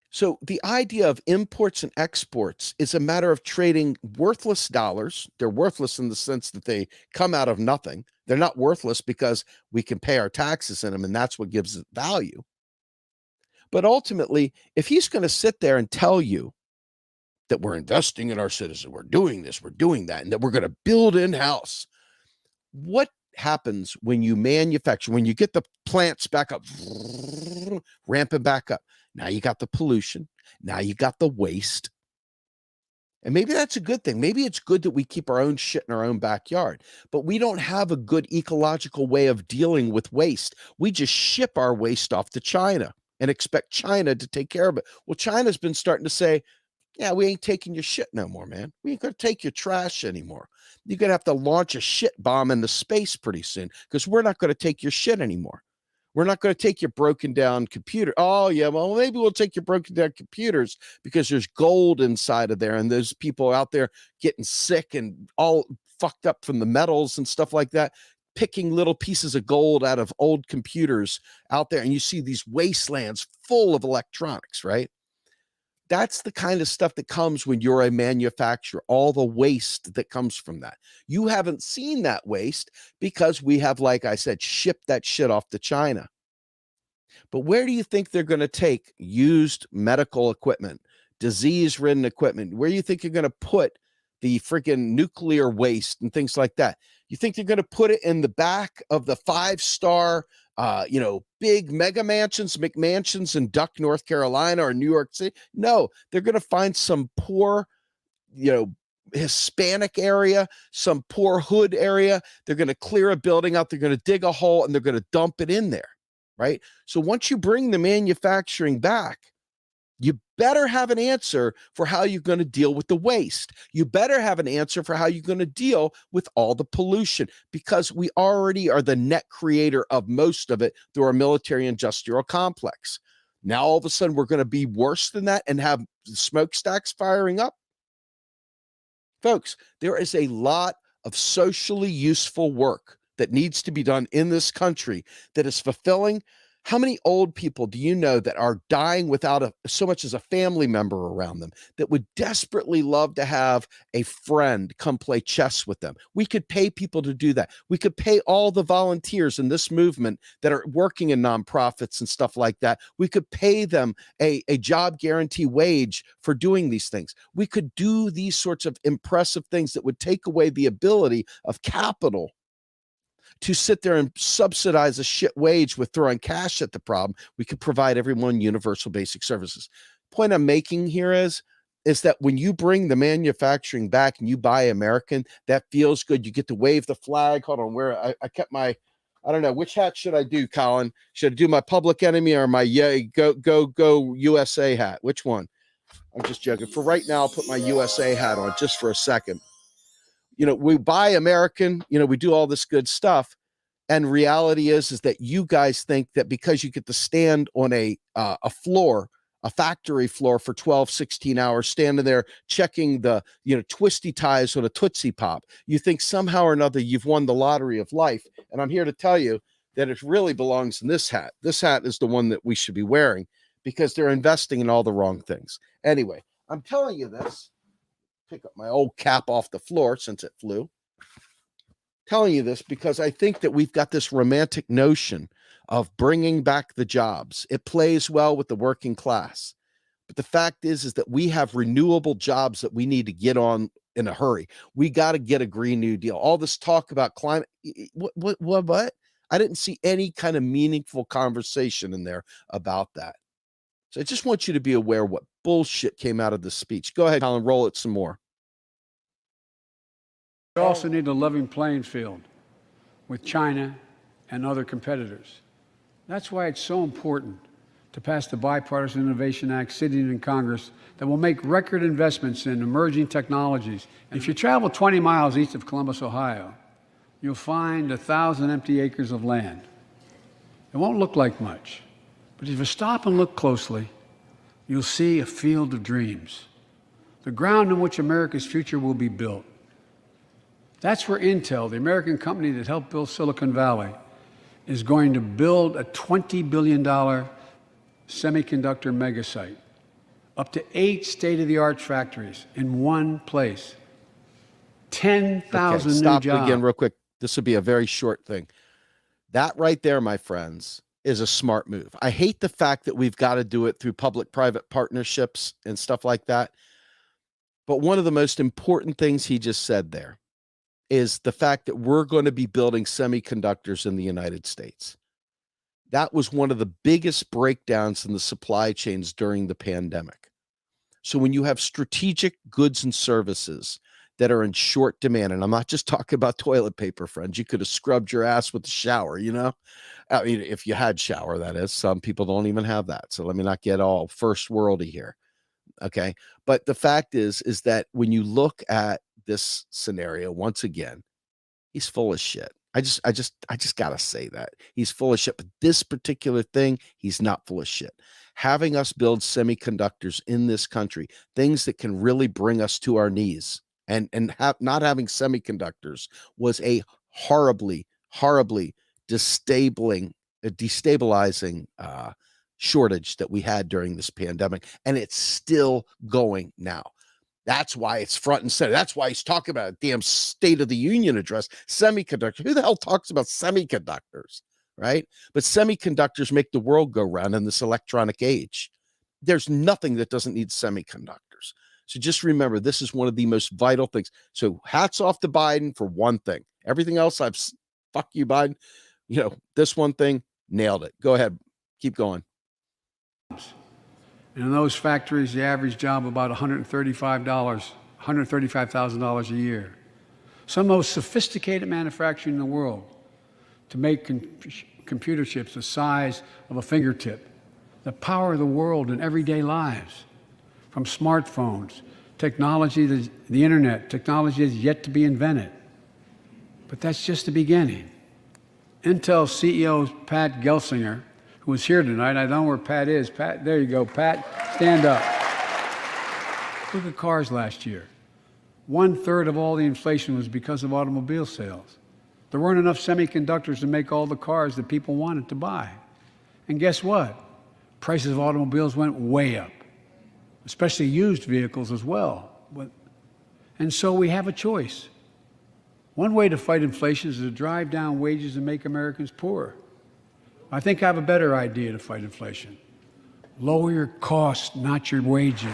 So the idea of imports and exports is a matter of trading worthless dollars. They're worthless in the sense that they come out of nothing. They're not worthless because we can pay our taxes in them, and that's what gives it value. But ultimately, if he's going to sit there and tell you that we're investing in our citizens, we're doing this, we're doing that, and that we're going to build in-house, what happens when you manufacture, when you get the plants back up, ramping back up? Now you got the pollution. Now you got the waste. And maybe that's a good thing. Maybe it's good that we keep our own shit in our own backyard, but we don't have a good ecological way of dealing with waste. We just ship our waste off to China and expect China to take care of it. Well, China's been starting to say, yeah, we ain't taking your shit no more, man. We ain't going to take your trash anymore. You're going to have to launch a shit bomb into space pretty soon because we're not going to take your shit anymore. We're not going to take your broken down computer. Oh, yeah, well, maybe we'll take your broken down computers because there's gold inside of there. And there's people out there getting sick and all fucked up from the metals and stuff like that, picking little pieces of gold out of old computers out there. And you see these wastelands full of electronics, right? That's the kind of stuff that comes when you're a manufacturer, all the waste that comes from that. You haven't seen that waste because we have, like I said, shipped that shit off to China. But where do you think they're going to take used medical equipment, disease-ridden equipment? Where do you think you're going to put the freaking nuclear waste and things like that? You think they're going to put it in the back of the 5-star big mega mansions, McMansions in Duck, North Carolina or New York City. No, they're going to find some poor, Hispanic area, some poor hood area. They're going to clear a building out. They're going to dig a hole and they're going to dump it in there. Right. So once you bring the manufacturing back, you better have an answer for how you're going to deal with the waste. You better have an answer for how you're going to deal with all the pollution, because we already are the net creator of most of it through our military industrial complex. Now, all of a sudden, we're going to be worse than that and have smokestacks firing up. Folks, there is a lot of socially useful work that needs to be done in this country that is fulfilling. How many old people do you know that are dying without so much as a family member around them, that would desperately love to have a friend come play chess with them? We could pay people to do that. We could pay all the volunteers in this movement that are working in nonprofits and stuff like that. We could pay them a job guarantee wage for doing these things. We could do these sorts of impressive things that would take away the ability of capital to sit there and subsidize a shit wage with throwing cash at the problem. We could provide everyone universal basic services. Point I'm making here is that when you bring the manufacturing back and you buy American, that feels good. You get to wave the flag. Hold on, where I kept my, I don't know, which hat should I do, Colin? Should I do my Public Enemy or my go USA hat? Which one? I'm just joking. For right now, I'll put my USA hat on just for a second. We buy American, we do all this good stuff. And reality is that you guys think that because you get to stand on a floor, a factory floor for 12, 16 hours, standing there checking the, twisty ties on a Tootsie Pop, you think somehow or another you've won the lottery of life. And I'm here to tell you that it really belongs in this hat. This hat is the one that we should be wearing, because they're investing in all the wrong things. Anyway, I'm telling you this. Pick up my old cap off the floor since it flew. Telling you this because I think that we've got this romantic notion of bringing back the jobs. It plays well with the working class. But the fact is that we have renewable jobs that we need to get on in a hurry. We got to get a Green New Deal. All this talk about climate, what? I didn't see any kind of meaningful conversation in there about that. So I just want you to be aware what bullshit came out of this speech. Go ahead, Colin, roll it some more. We also need a level playing field with China and other competitors. That's why it's so important to pass the Bipartisan Innovation Act sitting in Congress that will make record investments in emerging technologies. And if you travel 20 miles east of Columbus, Ohio, you'll find 1,000 empty acres of land. It won't look like much, but if you stop and look closely, you'll see a field of dreams, the ground on which America's future will be built. That's where Intel, the American company that helped build Silicon Valley, is going to build a $20 billion semiconductor megasite, up to 8 state-of-the-art factories in one place, 10,000 new jobs. Stop again real quick. This will be a very short thing. That right there, my friends, is a smart move. I hate the fact that we've got to do it through public-private partnerships and stuff like that. But one of the most important things he just said there is the fact that we're going to be building semiconductors in the United States. That was one of the biggest breakdowns in the supply chains during the pandemic. So when you have strategic goods and services that are in short demand, and I'm not just talking about toilet paper, friends. You could have scrubbed your ass with a shower, I mean, if you had shower, that is. Some people don't even have that. So let me not get all first worldy here. Okay. But the fact is that when you look at this scenario, once again, he's full of shit. I just gotta say that he's full of shit. But this particular thing, he's not full of shit. Having us build semiconductors in this country, things that can really bring us to our knees, and not having semiconductors was a horribly destabilizing shortage that we had during this pandemic, and it's still going now. That's why it's front and center. That's why he's talking about a damn State of the Union address. Semiconductors. Who the hell talks about semiconductors, right? But semiconductors make the world go round in this electronic age. There's nothing that doesn't need semiconductors. So just remember, this is one of the most vital things. So hats off to Biden for one thing. Everything else, fuck you, Biden. This one thing, Nailed it. Go ahead. Keep going. And in those factories, the average job about $135,000 a year. Some of the most sophisticated manufacturing in the world to make computer chips the size of a fingertip, the power of the world in everyday lives, from smartphones, technology, the internet, technology is yet to be invented. But that's just the beginning. Intel CEO Pat Gelsinger, who was here tonight, I don't know where Pat is. Pat, there you go, Pat, stand up. Look at cars last year. 1/3 of all the inflation was because of automobile sales. There weren't enough semiconductors to make all the cars that people wanted to buy. And guess what? Prices of automobiles went way up, especially used vehicles as well. And so we have a choice. One way to fight inflation is to drive down wages and make Americans poorer. I think I have a better idea to fight inflation. Lower your costs, not your wages.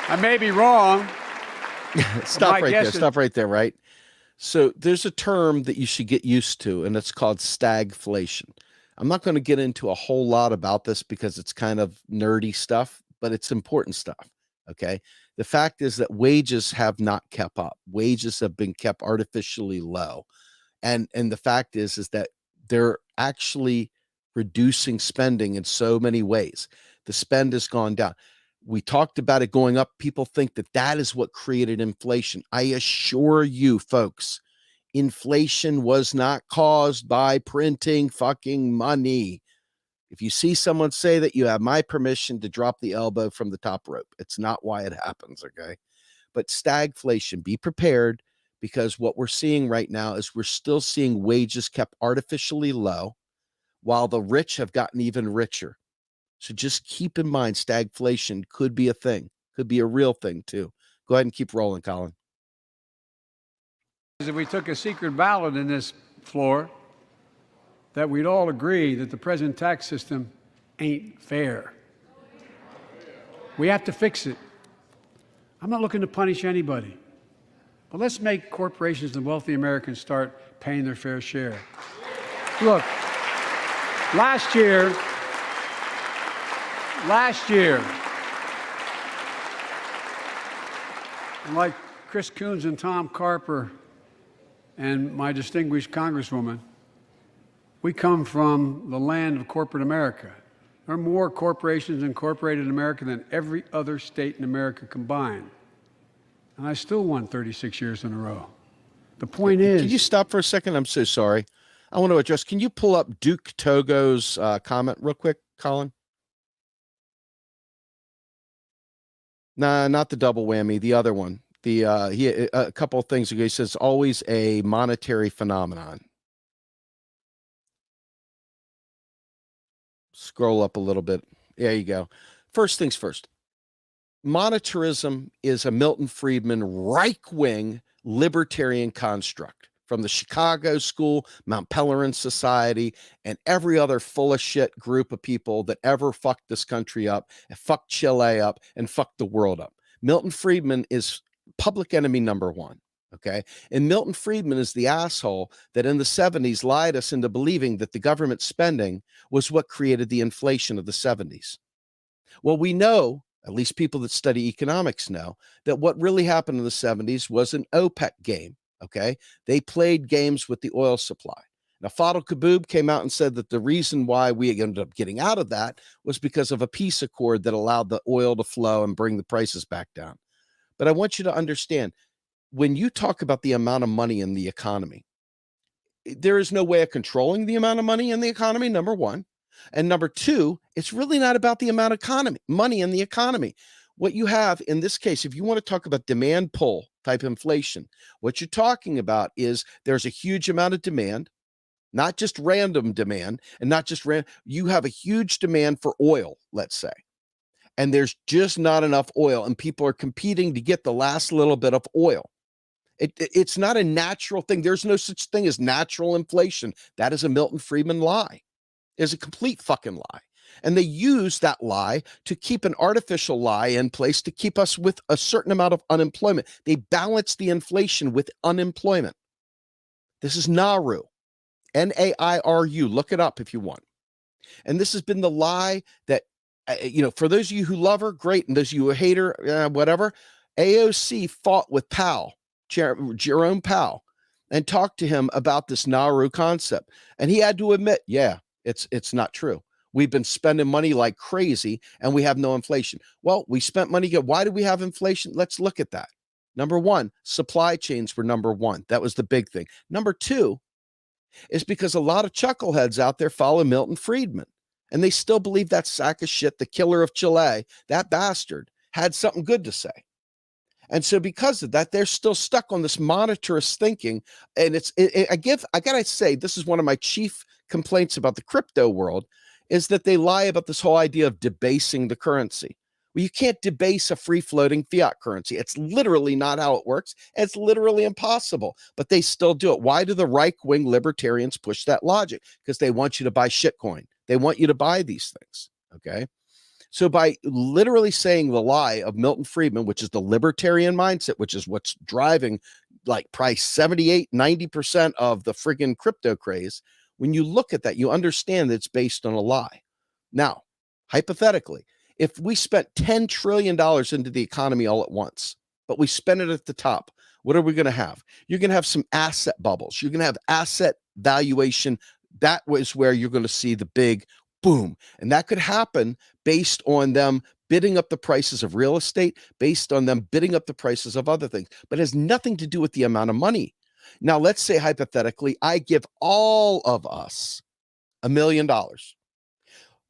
I may be wrong. Stop right there. Stop right there, right? So there's a term that you should get used to, and it's called stagflation. I'm not going to get into a whole lot about this because it's kind of nerdy stuff, but it's important stuff, okay? The fact is that wages have not kept up. Wages have been kept artificially low. And the fact is that they're actually reducing spending in so many ways. The spend has gone down. We talked about it going up. People think that that is what created inflation. I assure you, folks, inflation was not caused by printing fucking money. If you see someone say that, you have my permission to drop the elbow from the top rope. It's not why it happens, okay? But stagflation, be prepared, because what we're seeing right now is we're still seeing wages kept artificially low while the rich have gotten even richer. So just keep in mind, stagflation could be a thing, could be a real thing too. Go ahead and keep rolling, Colin. If we took a secret ballot in this floor, that we'd all agree that the present tax system ain't fair. We have to fix it. I'm not looking to punish anybody, but let's make corporations and wealthy Americans start paying their fair share. Look, last year, and like Chris Coons and Tom Carper and my distinguished Congresswoman, we come from the land of corporate America. There are more corporations incorporated in America than every other state in America combined. And I still won 36 years in a row. The point is... Can you stop for a second? I'm so sorry. I want to address, can you pull up Duke Togo's comment real quick, Colin? Nah, not the double whammy, the other one. A couple of things ago, he says, always a monetary phenomenon. Scroll up a little bit. There you go. First things first. Monetarism is a Milton Friedman right-wing libertarian construct from the Chicago School, Mount Pelerin Society, and every other full of shit group of people that ever fucked this country up, and fucked Chile up, and fucked the world up. Milton Friedman is public enemy number one. Okay. And Milton Friedman is the asshole that in the 70s lied us into believing that the government spending was what created the inflation of the 70s. Well, we know, at least people that study economics know, that what really happened in the 70s was an OPEC game. Okay. They played games with the oil supply. Now, Fadl Kaboub came out and said that the reason why we ended up getting out of that was because of a peace accord that allowed the oil to flow and bring the prices back down. But I want you to understand, when you talk about the amount of money in the economy, there is no way of controlling the amount of money in the economy, number one. And number two, it's really not about the amount of money in the economy. What you have in this case, if you want to talk about demand pull type inflation, what you're talking about is there's a huge amount of demand, not just random demand, and not just you have a huge demand for oil, let's say. And there's just not enough oil, and people are competing to get the last little bit of oil. It's not a natural thing. There's no such thing as natural inflation. That is a Milton Friedman lie. It's a complete fucking lie. And they use that lie to keep an artificial lie in place to keep us with a certain amount of unemployment. They balance the inflation with unemployment. This is NAIRU. N-A-I-R-U. Look it up if you want. And this has been the lie that, for those of you who love her, great. And those of you who hate her, whatever. AOC fought with Powell, Jerome Powell, and talked to him about this Nauru concept. And he had to admit, yeah, it's not true. We've been spending money like crazy and we have no inflation. Well, we spent money. Why do we have inflation? Let's look at that. Number one, supply chains were number one. That was the big thing. Number two is because a lot of chuckleheads out there follow Milton Friedman, and they still believe that sack of shit, the killer of Chile, that bastard, had something good to say. And so because of that, they're still stuck on this monetarist thinking. And I gotta say, this is one of my chief complaints about the crypto world, is that they lie about this whole idea of debasing the currency. Well, you can't debase a free-floating fiat currency. It's literally not how it works. It's literally impossible, but they still do it. Why do the right-wing libertarians push that logic? Because they want you to buy shitcoin. They want you to buy these things, okay? So by literally saying the lie of Milton Friedman, which is the libertarian mindset, which is what's driving like price 78, 90% of the friggin' crypto craze, when you look at that, you understand that it's based on a lie. Now, hypothetically, if we spent $10 trillion into the economy all at once, but we spend it at the top, what are we going to have? You're going to have some asset bubbles. You're going to have asset valuation. That was where you're going to see the big boom. And that could happen based on them bidding up the prices of real estate, based on them bidding up the prices of other things, but it has nothing to do with the amount of money. Now, let's say hypothetically, I give all of us $1 million.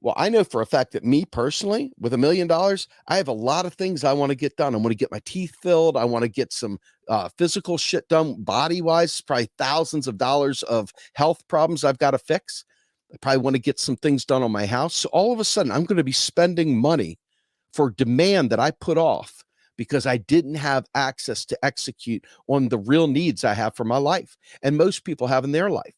Well, I know for a fact that me personally, with $1 million, I have a lot of things I want to get done. I want to get my teeth filled. I want to get some physical shit done body-wise, probably thousands of dollars of health problems I've got to fix. I probably want to get some things done on my house. So all of a sudden, I'm going to be spending money for demand that I put off because I didn't have access to execute on the real needs I have for my life, and most people have in their life.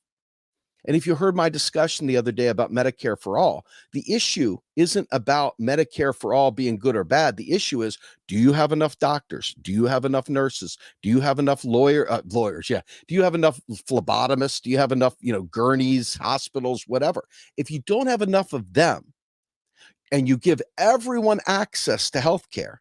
And if you heard my discussion the other day about Medicare for all, the issue isn't about Medicare for all being good or bad. The issue is, do you have enough doctors? Do you have enough nurses? Do you have enough lawyers? Yeah. Do you have enough phlebotomists? Do you have enough, gurneys, hospitals, whatever? If you don't have enough of them and you give everyone access to healthcare,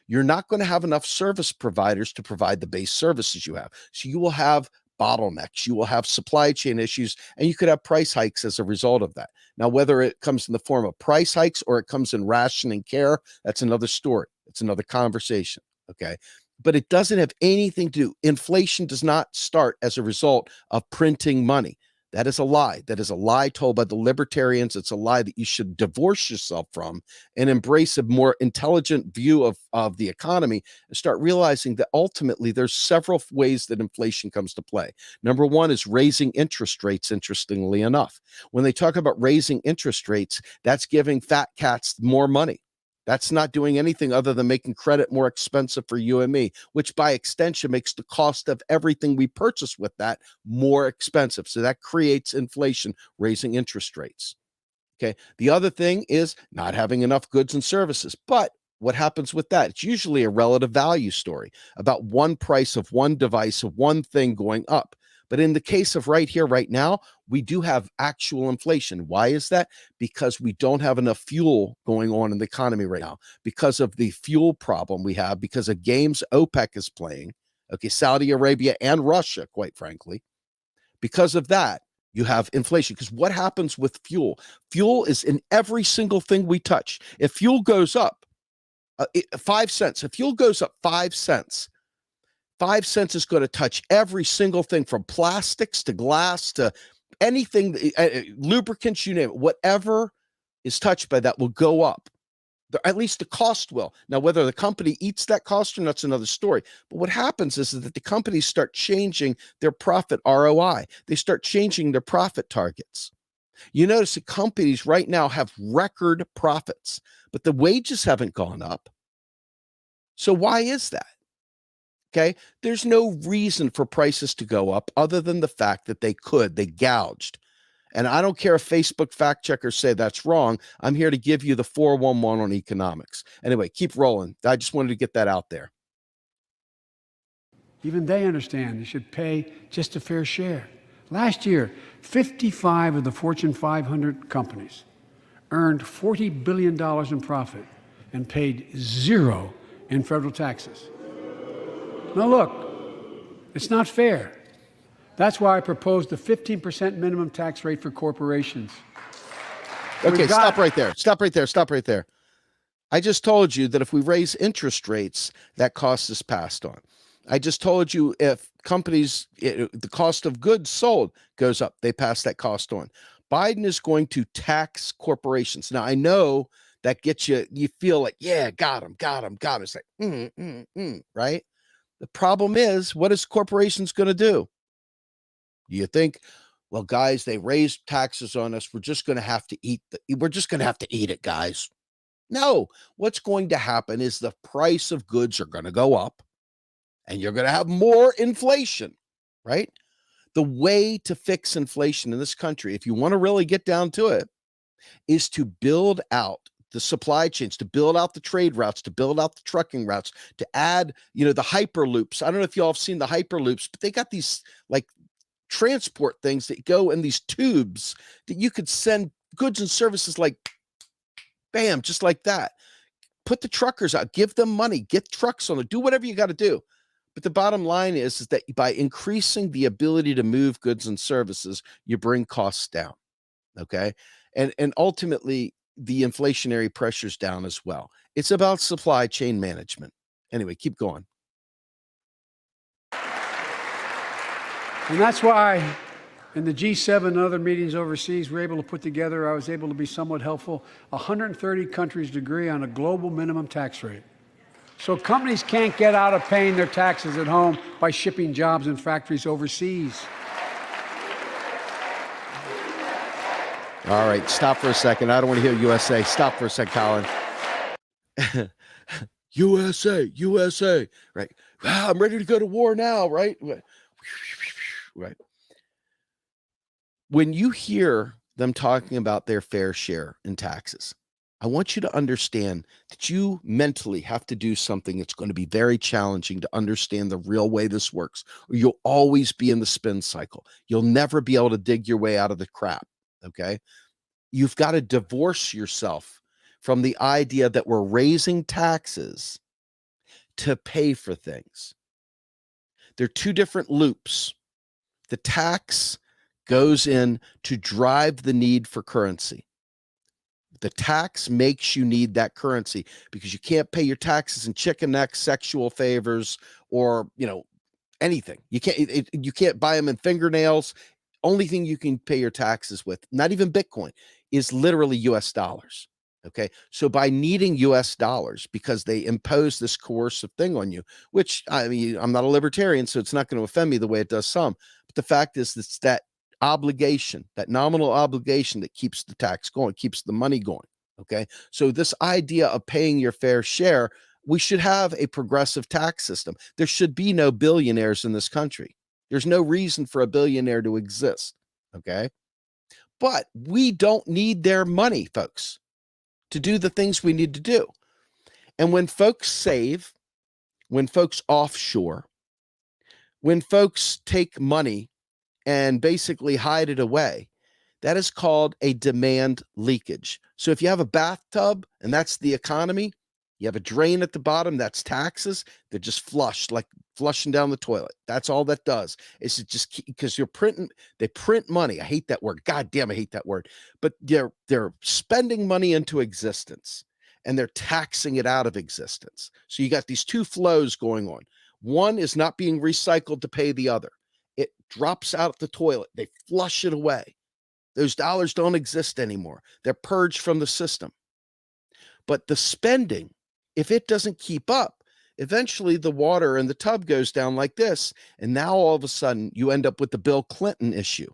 you're not going to have enough service providers to provide the base services you have. So you will have bottlenecks, you will have supply chain issues, and you could have price hikes as a result of that. Now, whether it comes in the form of price hikes or it comes in rationing care, that's another story. It's another conversation, okay? But it doesn't have anything to do. Inflation does not start as a result of printing money. That is a lie. That is a lie told by the libertarians. It's a lie that you should divorce yourself from and embrace a more intelligent view of the economy and start realizing that ultimately there's several ways that inflation comes to play. Number one is raising interest rates, interestingly enough. When they talk about raising interest rates, that's giving fat cats more money. That's not doing anything other than making credit more expensive for you and me, which by extension makes the cost of everything we purchase with that more expensive. So that creates inflation, raising interest rates. Okay. The other thing is not having enough goods and services. But what happens with that? It's usually a relative value story about one price of one device, of one thing going up. But in the case of right here, right now, we do have actual inflation. Why is that? Because we don't have enough fuel going on in the economy right now, because of the fuel problem we have, because of games OPEC is playing, okay, Saudi Arabia and Russia, quite frankly. Because of that, you have inflation. Because what happens with fuel? Fuel is in every single thing we touch. If fuel goes up 5 cents, if fuel goes up 5 cents, 5 cents is going to touch every single thing from plastics to glass to anything, lubricants, you name it. Whatever is touched by that will go up. At least the cost will. Now, whether the company eats that cost or not, that's another story. But what happens is that the companies start changing their profit ROI. They start changing their profit targets. You notice that companies right now have record profits, but the wages haven't gone up. So why is that? Okay, there's no reason for prices to go up other than the fact that they gouged. And I don't care if Facebook fact checkers say that's wrong. I'm here to give you the 411 on economics. Anyway, keep rolling. I just wanted to get that out there. Even they understand they should pay just a fair share. Last year, 55 of the Fortune 500 companies earned $40 billion in profit and paid zero in federal taxes. Now look, it's not fair. That's why I proposed the 15% minimum tax rate for corporations. Okay, stop right there. Stop right there. Stop right there. I just told you that if we raise interest rates, that cost is passed on. I just told you if companies, the cost of goods sold goes up, they pass that cost on. Biden is going to tax corporations. Now, I know that gets you, you feel like, yeah, got him. It's like, right? The problem is, what is corporations going to do? You think, well, guys, they raised taxes on us. We're just going to have to eat it, guys. No, what's going to happen is the price of goods are going to go up and you're going to have more inflation, right? The way to fix inflation in this country, if you want to really get down to it, is to build out the supply chains, to build out the trade routes, to build out the trucking routes, to add, the hyperloops. I don't know if y'all have seen the hyperloops, but they got these like transport things that go in these tubes that you could send goods and services like bam, just like that. Put the truckers out, give them money, get trucks on it, do whatever you got to do. But the bottom line is that by increasing the ability to move goods and services, you bring costs down. Okay. And ultimately the inflationary pressures down as well. It's about supply chain management. Anyway, keep going. And that's why in the G7 and other meetings overseas, we're able to put together, I was able to be somewhat helpful, 130 countries agree on a global minimum tax rate. So companies can't get out of paying their taxes at home by shipping jobs and factories overseas. All right, stop for a second. I don't want to hear USA. Stop for a second, Colin. USA, right? I'm ready to go to war now, right? Right. When you hear them talking about their fair share in taxes, I want you to understand that you mentally have to do something that's going to be very challenging to understand the real way this works, or you'll always be in the spin cycle. You'll never be able to dig your way out of the crap, okay? You've got to divorce yourself from the idea that we're raising taxes to pay for things. They're two different loops. The tax goes in to drive the need for currency. The tax makes you need that currency because you can't pay your taxes in chicken necks, sexual favors, or anything. You can't buy them in fingernails. Only thing you can pay your taxes with, not even Bitcoin, is literally US dollars. Okay. So by needing US dollars, because they impose this coercive thing on you, which I mean, I'm not a libertarian, so it's not going to offend me the way it does some. But the fact is, it's that obligation, that nominal obligation that keeps the tax going, keeps the money going. Okay. So this idea of paying your fair share, we should have a progressive tax system. There should be no billionaires in this country. There's no reason for a billionaire to exist. Okay. But we don't need their money, folks, to do the things we need to do. And when folks save, when folks offshore, when folks take money and basically hide it away, that is called a demand leakage. So if you have a bathtub and that's the economy, you have a drain at the bottom, that's taxes, they're just flushed, like flushing down the toilet. That's all that does. It's just because they print money. I hate that word. God damn, I hate that word. But they're spending money into existence and they're taxing it out of existence. So you got these two flows going on. One is not being recycled to pay the other. It drops out the toilet. They flush it away. Those dollars don't exist anymore. They're purged from the system. But the spending, if it doesn't keep up, eventually the water in the tub goes down like this. And now all of a sudden you end up with the Bill Clinton issue,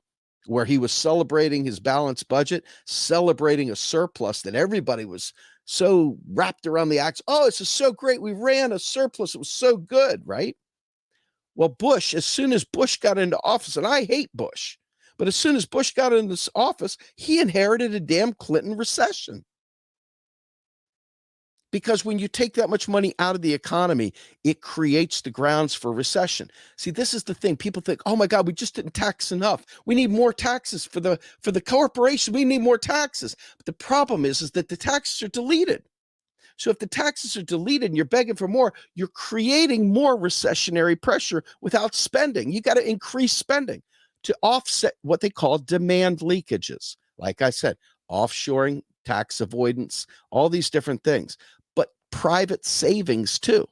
where he was celebrating his balanced budget, celebrating a surplus that everybody was so wrapped around the axe. Oh, this is so great. We ran a surplus. It was so good, right? Well, Bush, as soon as Bush got into office, and I hate Bush, but as soon as Bush got into this office, he inherited a damn Clinton recession. because when you take that much money out of the economy, it creates the grounds for recession. See, this is the thing. People think, oh my God, we just didn't tax enough. We need more taxes for the corporation. We need more taxes. But the problem is that the taxes are deleted. So if the taxes are deleted and you're begging for more, you're creating more recessionary pressure without spending. You got to increase spending to offset what they call demand leakages. Like I said, offshoring, tax avoidance, all these different things, but private savings too.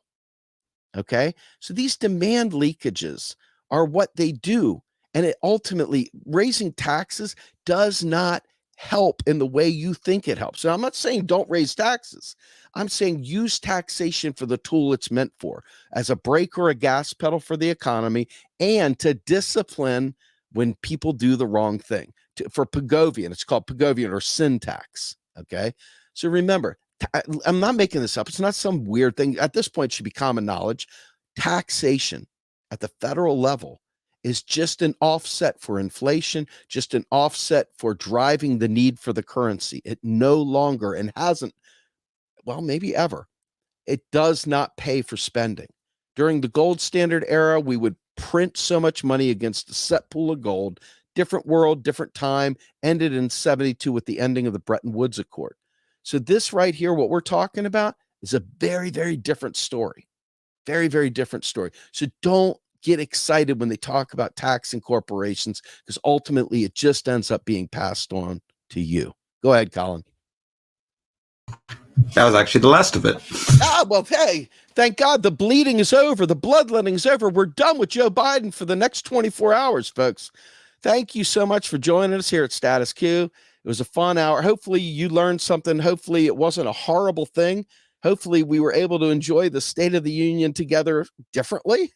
Okay. So these demand leakages are what they do. And it ultimately, raising taxes does not help in the way you think it helps. So I'm not saying don't raise taxes. I'm saying use taxation for the tool it's meant for, as a brake or a gas pedal for the economy, and to discipline when people do the wrong thing. For Pigovian, it's called Pigovian or sin tax. Okay. So remember, I'm not making this up. It's not some weird thing. At this point, it should be common knowledge. Taxation at the federal level is just an offset for inflation, just an offset for driving the need for the currency. It no longer, and hasn't, well, maybe ever, it does not pay for spending. During the gold standard era, we would print so much money against a set pool of gold. Different world, different time, ended in 72 with the ending of the Bretton Woods Accord. So this right here, what we're talking about, is a very, very different story. Very, very different story. So don't get excited when they talk about taxing corporations, because ultimately it just ends up being passed on to you. Go ahead, Colin. That was actually the last of it. Well, hey, thank God the bleeding is over. The bloodletting is over. We're done with Joe Biden for the next 24 hours, folks. Thank you so much for joining us here at Status Coup. It was a fun hour. Hopefully you learned something. Hopefully it wasn't a horrible thing. Hopefully we were able to enjoy the State of the Union together differently,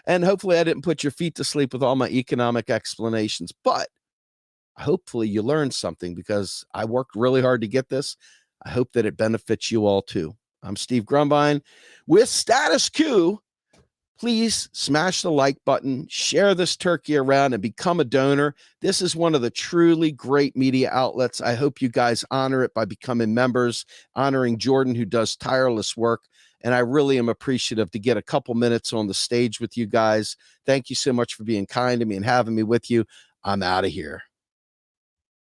and hopefully I didn't put your feet to sleep with all my economic explanations, but hopefully you learned something, because I worked really hard to get this. I hope that it benefits you all too. I'm Steve Grumbine with Status Coup. Please smash the like button, share this turkey around, and become a donor. This is one of the truly great media outlets. I hope you guys honor it by becoming members, honoring Jordan, who does tireless work. And I really am appreciative to get a couple minutes on the stage with you guys. Thank you so much for being kind to me and having me with you. I'm out of here.